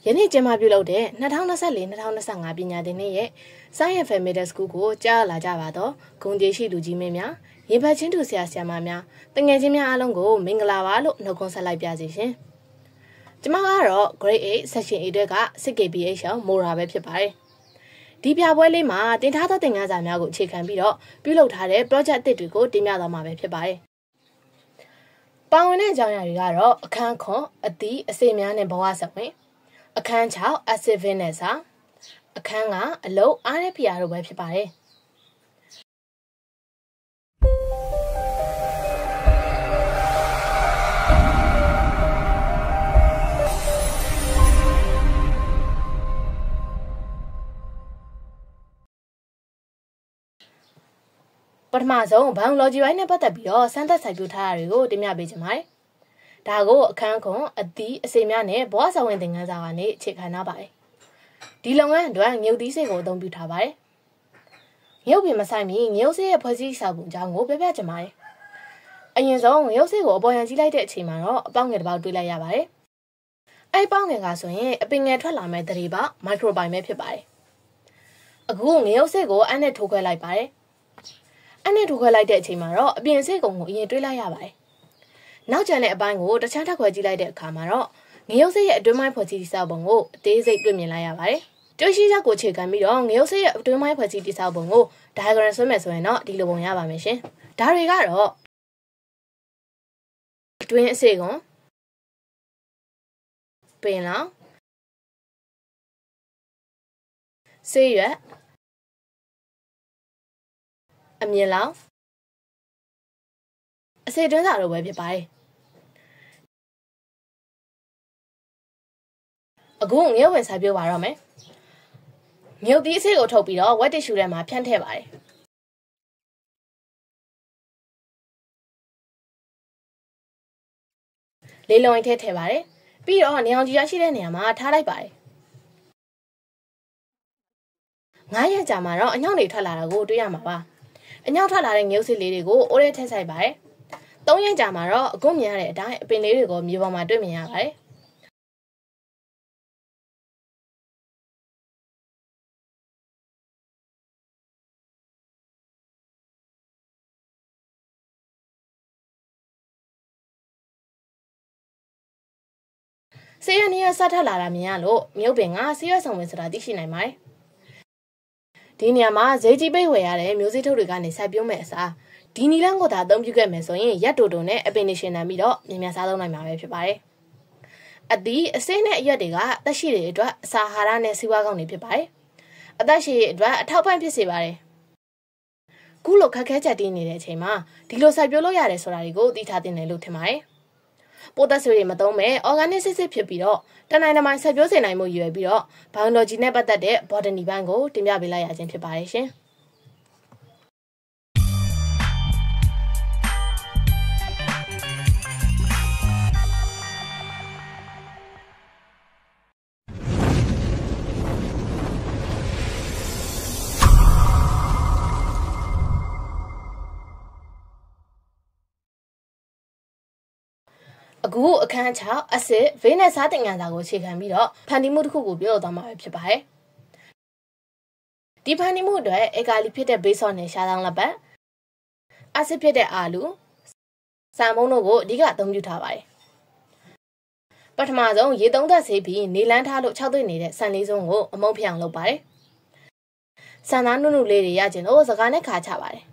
ယနေ့ကျင်းပပြုလုပ်တဲ့2024-2025 ပညာသင်နှစ်ရဲ့ Science FM Middle School ကိုကြားလာကြပါတော့ဂုဏ်ကျေးရှိလူကြီးမင်းများရေဘတ်ချင်းသူဆရာဆရာမများတငယ်ချင်းများအားလုံးကိုမင်္ဂလာပါလို့နှုတ်ခွန်းဆက်လိုက်ပါစီရှင်။ကျွန်မကတော့ Grade 8 Section 8အတွက်က 6KPH ရှောင်းမိုရာပဲဖြစ်ပါတယ်။ဒီပြပွဲလေးမှာတင်ထားသောသင်ခန်းစာများကိုအခြေခံပြီးတော့ပြုလုပ်ထားတဲ့ project အသစ်တွေကိုတင်ပြသွားမှာပဲဖြစ်ပါတယ်။ပါဝင်တဲ့အကြောင်းအရာတွေကတော့အခန်းခွန်အသီးအစေများနဲ့ဘဝဆက်ဝင်အခန်း6 acidနဲ့စာအခန်းကအလုံးအားနဲ့ဖျားတို့ပဲဖြစ်ပါတယ်ပထမဆုံး biology ဘိုင်းနဲ့ပတ်သက်ပြီးတော့စမ်းသပ်စိုက်ပျိုးထားတာတွေကိုတင်ပြပေးချင်ပါတယ်။ဒါကိုအခန်းခွန်အသီးအစေများနဲ့ဘဝဆက်ဝင်သင်ခန်းစာကနေအခြေခံထားပါတယ်။ဒီလုပ်ငန်းအတွက်ငရုတ်သီးစိတ်ကိုအသုံးပြုထားပါတယ်။ငရုတ်ပင်မဆိုင်မီငရုတ်စိတ်ရဲ့ဖွဲ့စည်းစာပုံအကြောင်းကိုပြပြချင်ပါတယ်။အရင်ဆုံးငရုတ်စိတ်ကိုအပေါ်ယံကြည့်လိုက်တဲ့အချိန်မှာတော့အပေါင်းငယ်တစ်ပေါက်တွေ့လိုက်ရပါတယ်။အဲဒီပေါင်းငယ်ကဆိုရင်အပင်ငယ်ထွက်လာမဲ့သတိပါမိုက်ခရိုပိုင်ပဲဖြစ်ပါတယ်။အခုငရုတ်စိတ်ကိုအနဲ့ထိုးခွဲလိုက်ပါတယ်။အနဲ့ထိုးခွဲလိုက်တဲ့အချိန်မှာတော့အပြင်စိတ်ကုံကိုအရင်တွေ့လိုက်ရပါတယ်။နောက်ကျန်တဲ့အပိုင်းကိုတခြားထပ်ခွဲကြည့်လိုက်တဲ့အခါမှာတော့ငရုတ်စိတ်ရဲ့အတွင်းပိုင်းဖွဲ့စည်းတည်ဆောက်ပုံကိုအသေးစိတ်တွေ့မြင်လိုက်ရပါတယ်။တွေ့ရှိချက်ကိုအခြေခံပြီးတော့ငရုတ်စိတ်ရဲ့အတွင်းပိုင်းဖွဲ့စည်းတည်ဆောက်ပုံကို diagram ဆွဲမယ်ဆိုရင်တော့ဒီလိုပုံရပါမယ်ရှင်။ဒါတွေကတော့အတွင်းအစေကွန်ပင်လောင်ဆေးရွက်အမြင့်လောင်အစေတွင်းစာတို့ပဲဖြစ်ပါတယ်အခုငရုတ်ဝင်စားပြပါတော့မယ်ငရုတ်သီးအစေကိုထုတ်ပြီးတော့ဝက်တစ်ရှူထဲမှာဖြန့်ထည့်ပါတယ်လေးလုံးအိတ်ထည့်ပါတယ်ပြီးတော့နေအောင်ကြည့်ရရှိတဲ့နေရာမှာထားလိုက်ပါတယ်9ရက်ကြာမှာတော့အညောင်းတွေထွက်လာတာကိုတွေ့ရမှာပါအညောင်းထွက်လာတဲ့ငရုတ်စစ်လေးတွေကိုအိုးထဲထည့်ဆိုင်ပါတယ်3ရက်ကြာမှာတော့အခုမြင်ရတဲ့အတိုင်းအပင်လေးတွေကိုမြေပေါ်မှာတွေ့မြင်ရပါတယ်ဆေးရနေရစထပ်လာတာမြင်ရလို့မြုပ်ပင်ကဆေးရဆောင်ဝင်ဆိုတာသိရှိနိုင်ပါတယ်ဒီနေရာမှာဈေးကြီးပိတ်ဝယ်ရတဲ့မျိုးစေ့ထုတ်တွေကနေစိုက်ပျိုးမဲ့အစားဒီနီလန်းကိုသာအသုံးပြုခဲ့မယ်ဆိုရင်ရက်တိုတိုနဲ့အပင်နေရှင်နံပြီးတော့မြန်မြန်စားသုံးနိုင်မှာပဲဖြစ်ပါတယ်အသီးအစိမ်းနဲ့အရွက်တွေကသက်ရှိတွေအတွက်အစာအာဟာရနဲ့စီးပွားကောင်းတွေဖြစ်ပါတယ်အသက်ရှည်အတွက်အထောက်ပံ့ဖြစ်စေပါတယ်ခုလိုခက်ခဲကြက်တီးနေတဲ့အချိန်မှာဒီလိုစိုက်ပျိုးလို့ရတယ်ဆိုတာတွေကိုသိထားသင့်တယ်လို့ထင်ပါတယ်ပိုးသက်ဆွေတွေမသုံးမဲ့ organic စစ်စစ်ဖြစ်ပြီးတော့တနိုင်တမိုင်ဆက်ပြိုးစေနိုင်မှုရွယ်ပြီးတော့ biology နဲ့ပတ်သက်တဲ့ botany ဘိုင်းကိုတင်ပြပေးလိုက်ရခြင်းဖြစ်ပါတယ်ရှင်အခုအခန်း6 acid ဗေးနဲ့စားသင်ခန်းစာကိုအခြေခံပြီးတော့ဖန်တီးမှုတစ်ခုကိုပြောသွားမှာဖြစ်ပါတယ်ဒီဖန်တီးမှုအတွက်အေကာလီဖြစ်တဲ့ဘေးဆော့နဲ့ရှားတောင်းလက်ပတ် acid ဖြစ်တဲ့အာလူစံမုံတို့ကိုအဓိကအသုံးပြုထားပါတယ်ပထမဆုံးရေသုံးသက်ဆေးပြီးနေလန်းထားလို့6သွေ့နေတဲ့ဆန်လေးစုံကိုအမုံဖျောင်လုပ်ပါတယ်ဆန်သားနုနုလေးတွေရကျင်လို့စကားနဲ့ခါချပါတယ်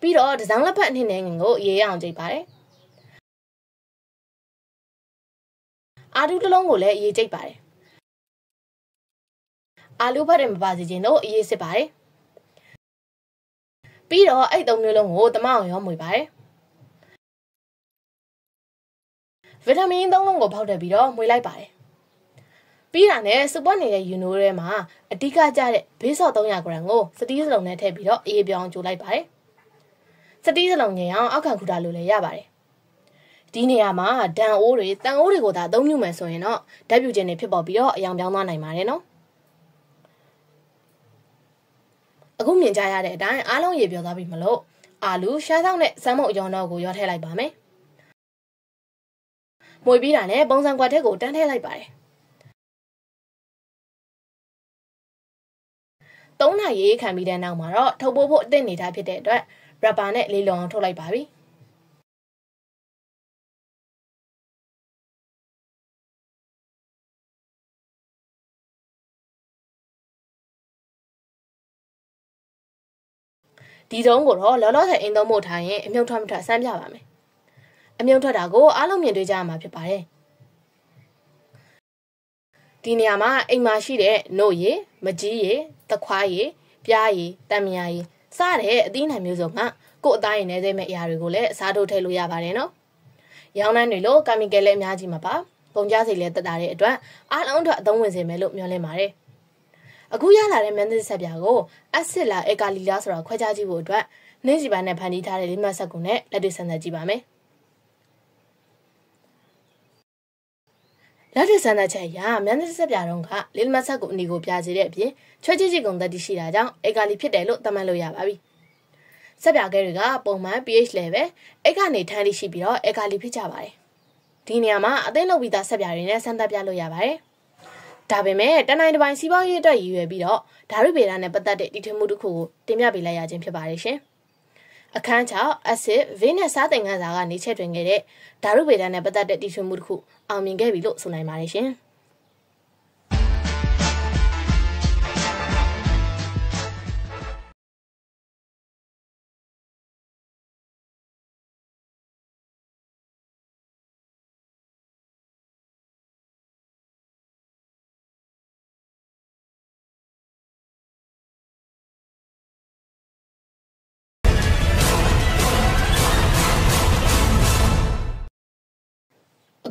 ပြီးတော့ဒဇန်းလက်ဖက်အနှင်းနဲ့ငင်ကိုအေးရအောင်ကြိတ်ပါတယ်အာလူတစ်လုံးကိုလည်းအေးကြိတ်ပါတယ်အာလူဖက်တွေမပါစေခြင်းတို့အေးစစ်ပါတယ်ပြီးတော့အဲ့3မျိုးလုံးကိုတမအောင်ရောမွေပါတယ်ဗီတာမင်3လုံးကိုဖောက်ထည့်ပြီးတော့မွေလိုက်ပါတယ်ပြီးတာနဲ့စပွက်နေတဲ့ယူနိုထဲမှာအဓိကကျတဲ့ဘေးဆော့300 gram ကိုစတီးစလုံးနဲ့ထည့်ပြီးတော့အေးပြောင်းကြိုလိုက်ပါတယ်စတီးစလုံးငင်အောင်အောက်ခံခူတာလို့လည်းရပါတယ်ဒီနေရာမှာဒန်အိုးတွေတန်အိုးတွေကိုသာအသုံးပြုမယ်ဆိုရင်တော့ဓာတ်ပြုခြင်းတွေဖြစ်ပေါ်ပြီးတော့အယောင်ပြောင်းသွားနိုင်ပါတယ်နော်အခုမြင်ကြရတဲ့အတိုင်းအားလုံးရေပြောသွားပြီမလို့အာလူရှားဆောင်နဲ့စမ်းမုတ်အယောင်တော့ကိုရောထည့်လိုက်ပါမယ် မွေပြီးတာနဲ့ပုံစံကွက်ထဲကိုတန်းထည့်လိုက်ပါတယ်3 နာရီခံပြီးတဲ့နောက်မှာတော့ထုတ်ပိုးဖို့အသင့်နေထားဖြစ်တဲ့အတွက်ရပ်ပါနဲ့လေးလုံအောင်ထုတ်လိုက်ပါပြီဒီစုံကိုတော့လောလောဆယ်အိမ်သုံးဖို့ထားရင်အမြုပ်ထွက်မထွက်စမ်းပြပါမယ်အမြုပ်ထွက်တာကိုအားလုံးမြင်တွေ့ကြရမှာဖြစ်ပါတယ်ဒီနေရာမှာအိမ်မှာရှိတဲ့နှုတ်ရည်မကြီးရည်သခွားရည်ပြားရည်တံမြာရည်စတဲ့အသီးနှံမျိုးစုံကကိုယ်အသားရည်နဲ့စိမဲ့အရာတွေကိုလည်းအစားထိုးထည့်လို့ရပါတယ်နော်ရောင်းနှန်းတွေလို့ကင်မီကယ်လည်းအများကြီးမှာပါပုံကြစိတ်လည်းတက်တာတဲ့အတွက်အားလုံးအတွက်အသုံးဝင်စေမယ်လို့မျှော်လင့်ပါတယ်အခုရလာတဲ့မန်းသစ်ဆက်ပြာကိုအက်ဆစ်လာအေကာလီလာဆိုတာခွဲခြားကြည့်ဖို့အတွက်နှင်းစီပိုင်းနဲ့ဖန်တီးထားတဲ့လေးမတ်ဆက်ကုန်နဲ့လက်တွေ့ဆန်းသက်ကြည့်ပါမယ်လက်တွေ့ဆန်းသက်ချက်အရမန်းသစ်ဆက်ပြာတော့ကလေးမတ်ဆက်ကိုအနီကိုပြစေတဲ့အပြင်ချွဲချစ်ချစ်ကုန်သက်တည်ရှိတာကြောင့်အေကာလီဖြစ်တယ်လို့သတ်မှတ်လို့ရပါပြီဆက်ပြာကဲတွေကပုံမှန် pH level အိတ်ကနေထန်းလိရှိပြီးတော့အေကာလီဖြစ်ကြပါတယ်ဒီနေရာမှာအသိလုပ်ပြီးသားဆက်ပြာတွေနဲ့ဆန်းသက်ပြလို့ရပါတယ်ဒါပေမဲ့တနိုင်တစ်ပိုင်းစီးပွားရေးအတွက်ရည်ရွယ်ပြီးတော့ဓာတ်ဗေဒနဲ့ပတ်သက်တဲ့တည်ထွင်မှုတစ်ခုကိုတင်ပြပေးလိုက်ရခြင်းဖြစ်ပါတယ်ရှင်အခန်း6 acid vein နဲ့စားသင်ခန်းစာကနေချက်တွင်ခဲ့တဲ့ဓာတ်ဗေဒနဲ့ပတ်သက်တဲ့တည်ထွင်မှုတစ်ခုအောင်မြင်ခဲ့ပြီလို့ဆိုနိုင်ပါတယ်ရှင်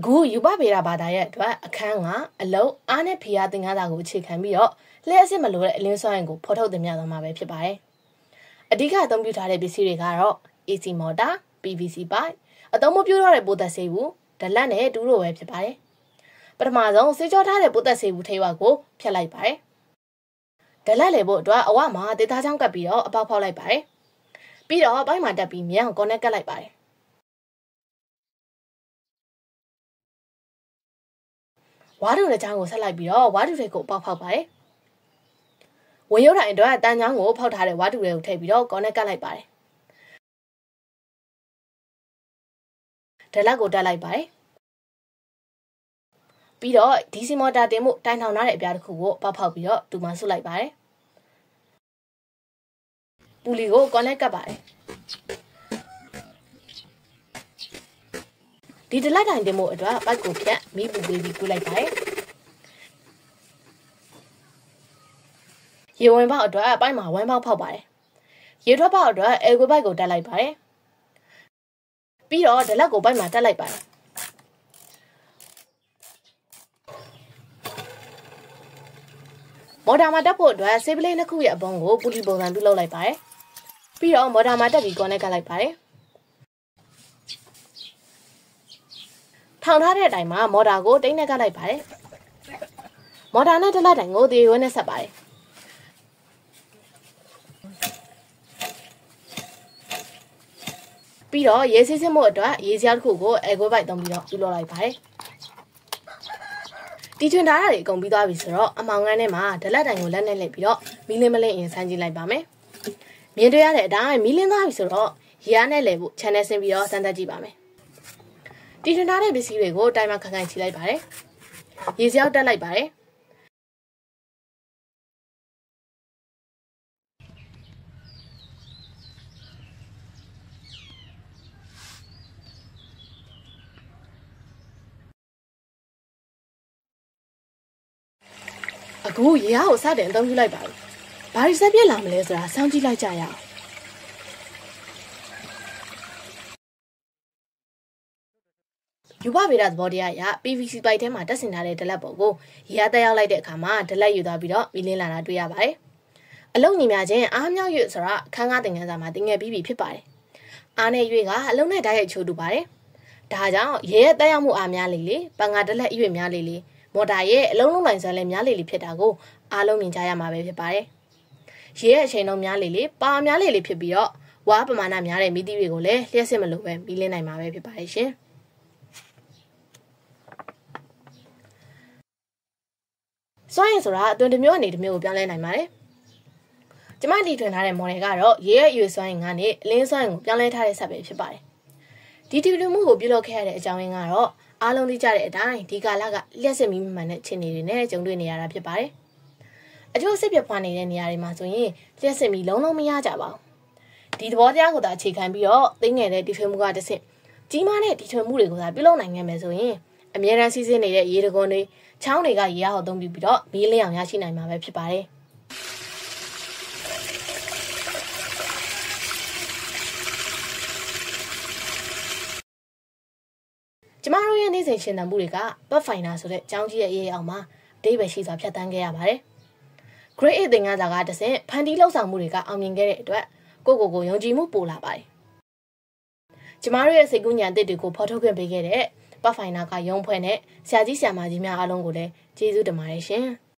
အခုယူပဗေဒဘာသာရဲ့အတွက်အခန်းကအလုံးအားနဲ့ဖိအားသင်ခန်းစာကိုအခြေခံပြီးတော့လျှက်စစ်မလို့တဲ့အလင်းစွမ်းအင်ကိုဖော်ထုတ်တင်ပြသွားမှာပဲဖြစ်ပါတယ်။အဓိကအသုံးပြုထားတဲ့ပစ္စည်းတွေကတော့ AC motor, PVC pipe, အသုံးမပြုတော့တဲ့ပိုးသက်ဆေးဘူး၊ဒလတ်နဲ့တူးတို့ပဲဖြစ်ပါတယ်။ပထမဆုံးဆေးကြောထားတဲ့ပိုးသက်ဆေးဘူးထိပ်ဝက်ကိုဖြတ်လိုက်ပါတယ်။ဒလတ်လေဖို့အတွက်အဝမှာဒေသချောင်းကပ်ပြီးတော့အပေါက်ဖောက်လိုက်ပါတယ်။ပြီးတော့ပိုင်းမှာတက်ပြီးမြန်ကော်နက်ကပ်လိုက်ပါတယ်ဝါဒုနဲ့ချောင်းကိုဆက်လိုက်ပြီးတော့ဝါဒုတွေကိုပေါက်ဖောက်ပါတယ်။ဝင်ရုပ်တိုင်းအတွက်တန်ချောင်းကိုဖောက်ထားတဲ့ဝါဒုတွေကိုထည့်ပြီးတော့ကော်နက်ကတ်လိုက်ပါတယ်။ဒလက်ကိုတက်လိုက်ပါတယ်။ပြီးတော့ DC မော်တာတင်မှုတိုင်ထောင်ထားတဲ့အပြားတစ်ခုကိုပေါက်ဖောက်ပြီးတော့တူမဆုပ်လိုက်ပါတယ်။ပူလီကိုကော်နက်ကတ်ပါတယ်။ဒီဒလက်တိုင်တင်မှုအတွက်ပိုက်ကိုဖြတ်မီးပူပေးပြီးကူးလိုက်ပါတယ်ရေဝင်ပေါက်အတွက်ပိုက်မှာဝမ်းပေါက်ဖောက်ပါတယ်ရေထွက်ပေါက်အတွက်အဲကွေပိုက်ကိုတက်လိုက်ပါတယ်ပြီးတော့ဒလက်ကိုပိုက်မှာတက်လိုက်ပါတယ်မော်တာမှာတက်ဖို့အတွက်ဆေးပလေးနှစ်ခုရဲ့အပုံကိုပူလီပုံစံပြုလုပ်လိုက်ပါတယ်ပြီးတော့မော်တာမှာတက်ပြီးကော်နက်ကတ်လိုက်ပါတယ်ထောင်ထားတဲ့အတိုင်းမှာမော်တာကိုတိတ်နဲ့ကတ်လိုက်ပါတယ်။မော်တာနဲ့ဒလက်တိုင်ကိုသေရွက်နဲ့ဆက်ပါတယ်။ပြီးတော့ရေစီးစစ်မှုအတွက်ရေစရာတစ်ခုကိုအဲကွဲပိုက်သုံးပြီးတော့ပြုလုပ်လိုက်ပါတယ်။တီထွင်ထားတာတွေအကုန်ပြီးသွားပြီဆိုတော့အမောင်ငန်းထဲမှာဒလက်တိုင်ကိုလက်နဲ့လှည့်ပြီးတော့မီးလင်းမလင်းအရင်ဆန်းကြည့်လိုက်ပါမယ်။မြင်တွေ့ရတဲ့အတိုင်းမီးလင်းသွားပြီဆိုတော့ရေအားနဲ့လှည့်ဖို့ channel ဆင်းပြီးတော့စမ်းသပ်ကြည့်ပါမယ်။တီထွင်ထားတဲ့ပစ္စည်းတွေကိုတိုင်မှာခက်ခိုင်ချီလိုက်ပါတယ်။ရေစရောက်တက်လိုက်ပါတယ်။အခုရေအားကိုစတင်အသုံးပြုလိုက်ပါပြီ။ဘာတွေဆက်ပြစ်လာမလဲဆိုတာစောင့်ကြည့်လိုက်ကြရအောင်။ယူပဗေဒသဘောတရားအရ PVC ပိုက်ထဲမှာတက်ဆင်ထားတဲ့ဒလက်ပေါ်ကိုရေအားတက်ရောက်လိုက်တဲ့အခါမှာဒလက်ယူသွားပြီးတော့မီးလင်းလာတာတွေ့ရပါတယ်။အလုံးညီများချင်းအားမြောက်ရွဆိုတာအခန်းကားသင်ခန်းစာမှာသင်ငယ်ပြီးပြီဖြစ်ပါတယ်။အားနဲ့ရွေကအလုံးနဲ့ဓာတ်ရိုက်ချိုးတူပါတယ်။ဒါကြောင့်ရေရဲ့တက်ရောက်မှုအားများလေလေပန်ကာဒလက်ရွေများလေလေမော်တာရဲ့အလုံးလုံးလိုင်းစွမ်းလည်းများလေလေဖြစ်တာကိုအားလုံးမြင်ကြရမှာပဲဖြစ်ပါတယ်။ရေရဲ့အချိန်လုံးများလေလေပါများလေလေဖြစ်ပြီးတော့ဝါပမာဏများတဲ့မီးသီးတွေကိုလည်းလျှက်စစ်မလို့ပဲမီးလင်းနိုင်မှာပဲဖြစ်ပါတယ်ရှင်။ စွမ်းရည်ဆိုတာအသွင်တစ်မျိုးအနေတစ်မျိုးကိုပြောင်းလဲနိုင်ပါတယ်ကျမတီထွင်ထားတဲ့ model ကတော့ရေရဲ့ရွေစွမ်းရည်ကနေအလင်းစွမ်းရည်ကိုပြောင်းလဲထားတဲ့ဆက်ပဲဖြစ်ပါတယ်ဒီတီထွင်မှုကိုပြုလုပ်ခဲ့ရတဲ့အကြောင်းရင်းကတော့အားလုံးသိကြတဲ့အတိုင်းဒီကာလကလျှက်စစ်မီးမှန်တဲ့အခြေအနေတွေနဲ့ကြုံတွေ့နေရတာဖြစ်ပါတယ်အကျိုးစစ်ပြပွားနေတဲ့နေရာတွေမှာဆိုရင်လျှက်စစ်မီးလုံးလုံးမရကြပါဘူးဒီသဘောတရားကိုသာအခြေခံပြီးတော့သိငယ်တဲ့တီထွင်မှုကတစ်ဆင့်ကြီးမားတဲ့တီထွင်မှုတွေကိုသာပြုလုပ်နိုင်ခဲ့မယ်ဆိုရင်အမြဲတမ်းစီးဆင်းနေတဲ့ရေတကွန်တွေချောင်းတွေကရေအားကိုသုံးပြီးတော့မီးလင်းအောင်ရရှိနိုင်မှာပဲဖြစ်ပါတယ်ကျမတို့ရဲ့နေ့စဉ်ရှင်သန်မှုတွေကပတ်ဖိုင်နာဆိုတဲ့ကျောင်းကြီးရဲ့အရေးအောက်မှာအသေးပဲရှိစွာဖြတ်တန်းခဲ့ရပါတယ်။ Grade 8သင်ခန်းစာကတဆင့်ဖန်တီးလှုပ်ဆောင်မှုတွေကအောင်မြင်ခဲ့တဲ့အတွက်ကိုယုံကြည်မှုပိုလာပါတယ်။ကျမတို့ရဲ့စိတ်ကူးဉာဏ်အသစ်တွေကိုဖော်ထုတ်ခွင့်ပေးခဲ့တဲ့ပတ်ဖိုင်နာကရုံးဖွဲ့နဲ့ဆရာကြီးဆရာမကြီးများအားလုံးကိုလည်းကျေးဇူးတင်ပါတယ်ရှင်။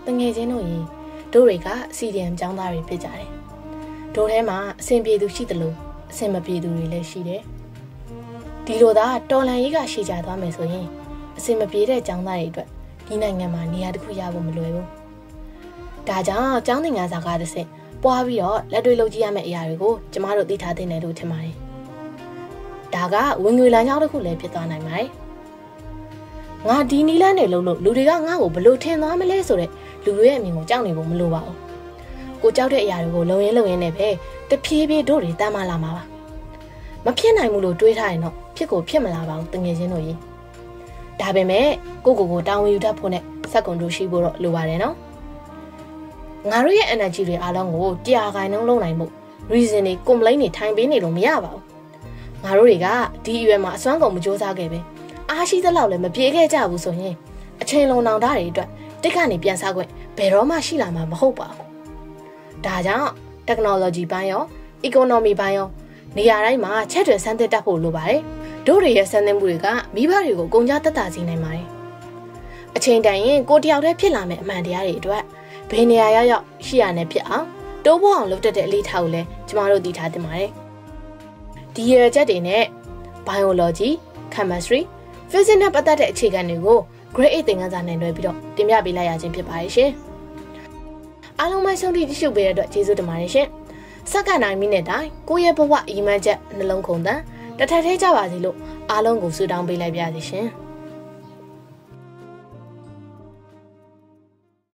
တငယ်ချင်းတို့ရေတို့တွေက CDM ကျောင်းသားတွေဖြစ်ကြတယ်။တို့ထဲမှာအဆင်ပြေသူရှိသလိုအဆင်မပြေသူတွေလည်းရှိတယ်။ဒီလိုသာတော်လန်ရေးကရှေ့ကျသွားမယ်ဆိုရင်အဆင်မပြေတဲ့ကျောင်းသားတွေအတွက်ဒီနိုင်ငံမှာနေရာတစ်ခုရဖို့မလွယ်ဘူး။ဒါကြောင့်ကျောင်းသင်ခန်းစာကတစ်ဆင့်ပွားပြီးတော့လက်တွေ့လုပ်ကြည့်ရမယ့်အရာတွေကိုကျမတို့သိထားသင့်တယ်လို့ထင်ပါတယ်။ဒါကဝင်ငွေလမ်းကြောင်းတစ်ခုလည်းဖြစ်သွားနိုင်ပါတယ်။ငါဒီနီလန်းတွေလုံးလို့လူတွေကငါ့ကိုဘလို့ထင်သွားမလဲဆိုတဲ့လူတွေရဲ့အမြင်ကိုကြောက်နေဖို့မလိုပါဘူး။ကိုကြောက်တဲ့အရာတွေကိုလုံရင်နဲ့ပဲတဖြည်းဖြည်းတို့တွေတမ်းမလာမှာပါ။မဖြစ်နိုင်ဘူးလို့တွေးထားရင်တော့ဖြစ်မလာပါဘူးတငယ်ချင်းတို့ရေ။ဒါပေမဲ့ကိုတာဝန်ယူတတ်ဖို့နဲ့စက်ကွန်တို့ရှိဖို့တော့လိုပါတယ်နော်။ငါတို့ရဲ့ energy တွေအားလုံးကို100%လုံးနိုင်မှု reason တွေ complaint တွေထိုင်ပေးနေလို့မရပါဘူး။ငါတို့တွေကဒီအရွယ်မှာအစွမ်းကုန်မကြိုးစားခဲ့ပဲအားရှိသလောက်လည်းမပြေခဲ့ကြဘူးဆိုရင်အချိန်လုံးတောင်တာတွေအတွက်တက်ကနေပြန်စားခွင့်ဘယ်တော့မှရှိလာမှာမဟုတ်ပါဘူး။ဒါကြောင့် technology ဘိုင်းရော economy ဘိုင်းရောနေရာတိုင်းမှာချက်တွေစမ်းသစ်တတ်ဖို့လိုပါတယ်။တို့တွေရဲ့စမ်းသစ်မှုတွေကမိဘတွေကိုကုန်ကြတက်တာစေနိုင်ပါတယ်။အချိန်တန်ရင်ကိုတယောက်တည်းဖြစ်လာမယ့်အမှန်တရားတွေအတွက်ဘယ်နေရာရောက်ရှိရနေဖြစ်အောင်တိုးဖို့အောင်လုပ်တတ်တဲ့အလေးထားကိုလည်းကျမတို့သိထားသင့်ပါတယ်။ဒီရချက်တွေနဲ့ biology, chemistry, physics နဲ့ပတ်သက်တဲ့အခြေခံတွေကိုGrade 8သင်ခန်းစာနဲ့တွဲပြီးတော့တင်ပြပေးလိုက်ရခြင်းဖြစ်ပါတယ်ရှင်။အားလုံးပဲဆုံးဖြတ်ကြည့်ရှုပေးတဲ့အတွက်ကျေးဇူးတင်ပါတယ်ရှင်။စက္ကန့်9မိနစ်တိုင်းကိုယ့်ရဲ့ဘဝအီမန်ချက်နှလုံးခုန်တန်တစ်ထပ်ထဲကြပါစေလို့အားလုံးကိုဆုတောင်းပေးလိုက်ပါရစေရှင်။